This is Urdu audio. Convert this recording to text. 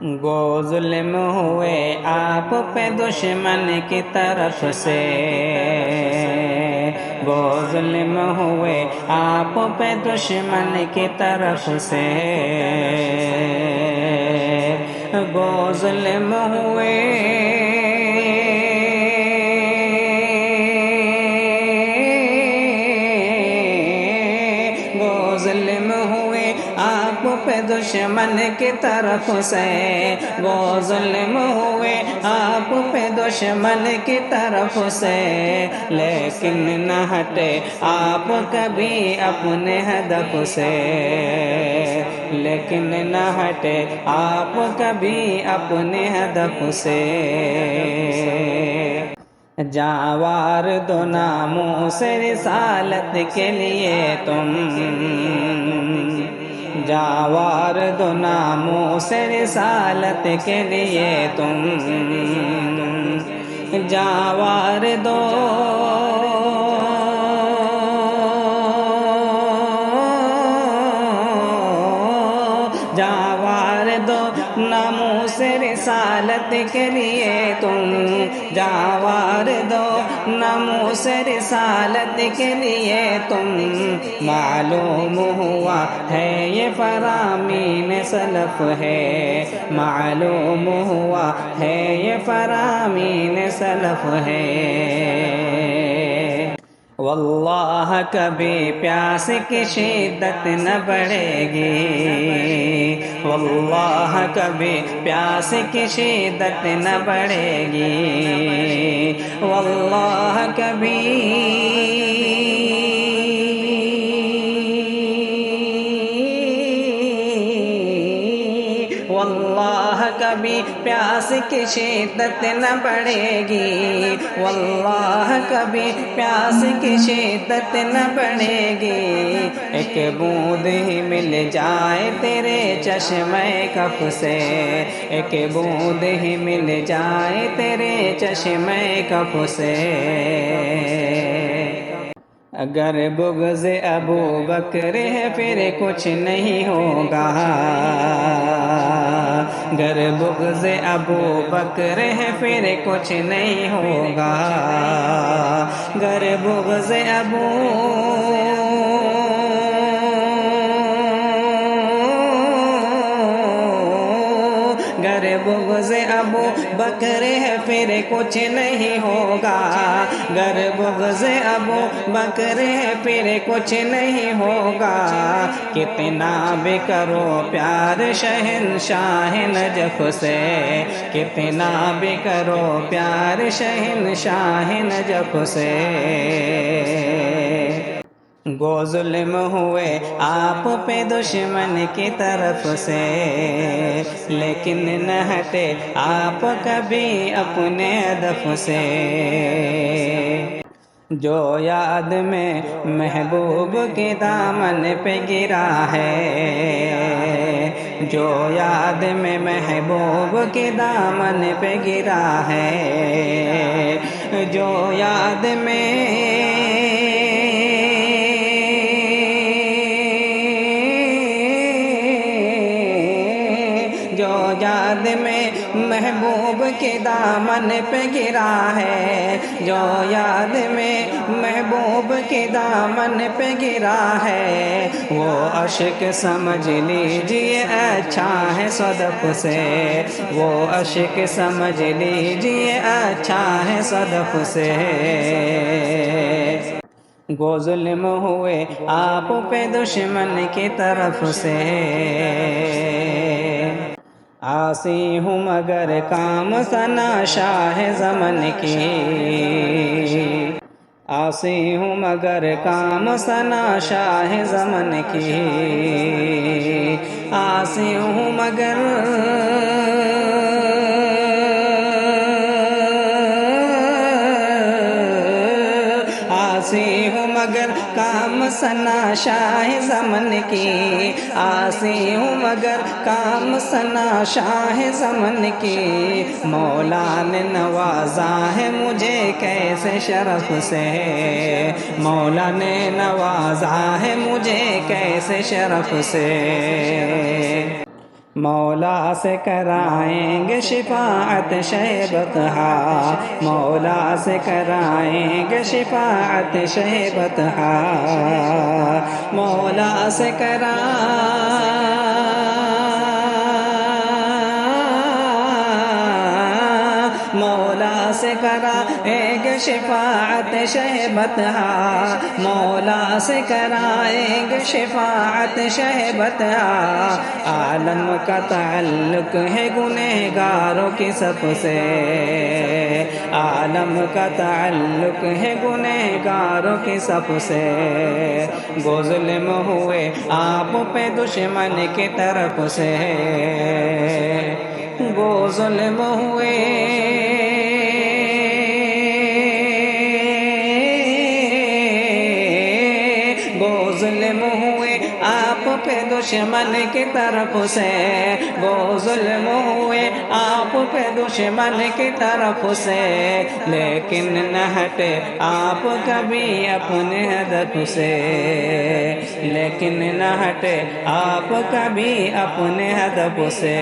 گو ظلم ہوئے آپ پہ دشمن کی طرف سے، گو ظلم ہوئے آپ پہ دشمن کی طرف سے، گو ظلم ہوئے ظلم ہوئے آپ پہ دشمن کی طرف سے، وہ ظلم ہوئے آپ پہ دشمن کی طرف سے، لیکن نہ ہٹے آپ کبھی اپنے ہدف سے، لیکن نہ ہٹے آپ کبھی اپنے ہدف سے۔ جاوار دو ناموں سے رسالت کے لیے تم، جاوار دو ناموں سے رسالت کے لیے تم، جاوار دو جاوار دو ناموں سے رسالت کے لیے تم، جاوار دو ناموں سے رسالت کے لیے تم، معلوم ہوا ہے یہ فرامین سلف ہے، معلوم ہوا ہے یہ فرامین سلف ہے۔ واللہ کبھی پیاس کی شدت نہ بڑھے گی، واللہ کبھی پیاس کی شدت نہ بڑھے گی، واللہ کبھی واللہ کبھی پیاس کی شدت نہ بڑھے گی، واللہ کبھی پیاس کی شدت نہ بڑھے گی، ایک بوند ہی مل جائے تیرے چشمہ کف سے، ایک بوند ہی مل جائے تیرے چشمہ کف سے، اگر بغض ابو بکر ہے پھر کچھ نہیں ہوگا، اگر بغض ابو بکر ہے پھر کچھ نہیں ہوگا، اگر بغض ابو گر بغض ابو بکر ہے پھر کچھ نہیں ہوگا، گر بغض ابو بکر ہے پھر کچھ نہیں ہوگا، کتنا بھی کرو پیار شہنشاہ نجف سے، کتنا بھی کرو پیار شہنشاہ نجف سے، گو ظلم ہوئے آپ پہ دشمن کی طرف سے، لیکن نہ ہٹے آپ کبھی اپنے ہدف سے، جو یاد میں محبوب کے دامن پہ گرا ہے، جو یاد میں محبوب کے دامن پہ گرا ہے، جو یاد میں جو یاد میں محبوب کے دامن پہ گرا ہے، جو یاد میں محبوب کے دامن پہ گرا ہے، وہ اشک سمجھ لیجئے اچھا ہے صدف سے، وہ اشک سمجھ لیجئے اچھا ہے صدف سے، گو ظلم ہوئے آپ پہ دشمن کی طرف سے، عاصی ہوں مگر کام ثنا شاہ زمن کی، عاصی ہوں مگر کام ثنا شاہ زمن کی، عاصی ہوں مگر عاصی ہوں مگر کام ثنا شاہ زمن کی، عاصی ہوں مگر کام ثنا شاہ زمن کی، مولا نے نوازا ہے مجھے کیسے شرف سے، مولا نے نوازا ہے مجھے کیسے شرف سے، مولا سے کرائیں گے شفاعت شہ بطحا، مولا سے کرائیں گے شفاعت شہ بطحا، مولا سے مولا سے کرائیں گے شفاعت شہ بطحا، مولا سے کرائیں گے شفاعت شہ بطحا، عالم کا تعلق ہے گنہگاروں کی صف سے، عالم کا تعلق ہے گنہگاروں کی صف سے، گو ظلم ہوئے آپ پہ دشمن کی طرف سے، گو ظلم ہوئے ظلم ہوئے آپ پہ دشمن کی طرف سے، وہ ظلم ہوئے آپ پہ دشمن کی طرف سے، لیکن نہ ہٹے آپ کبھی اپنے ہدف سے، لیکن نہ ہٹے آپ کبھی اپنے ہدف سے۔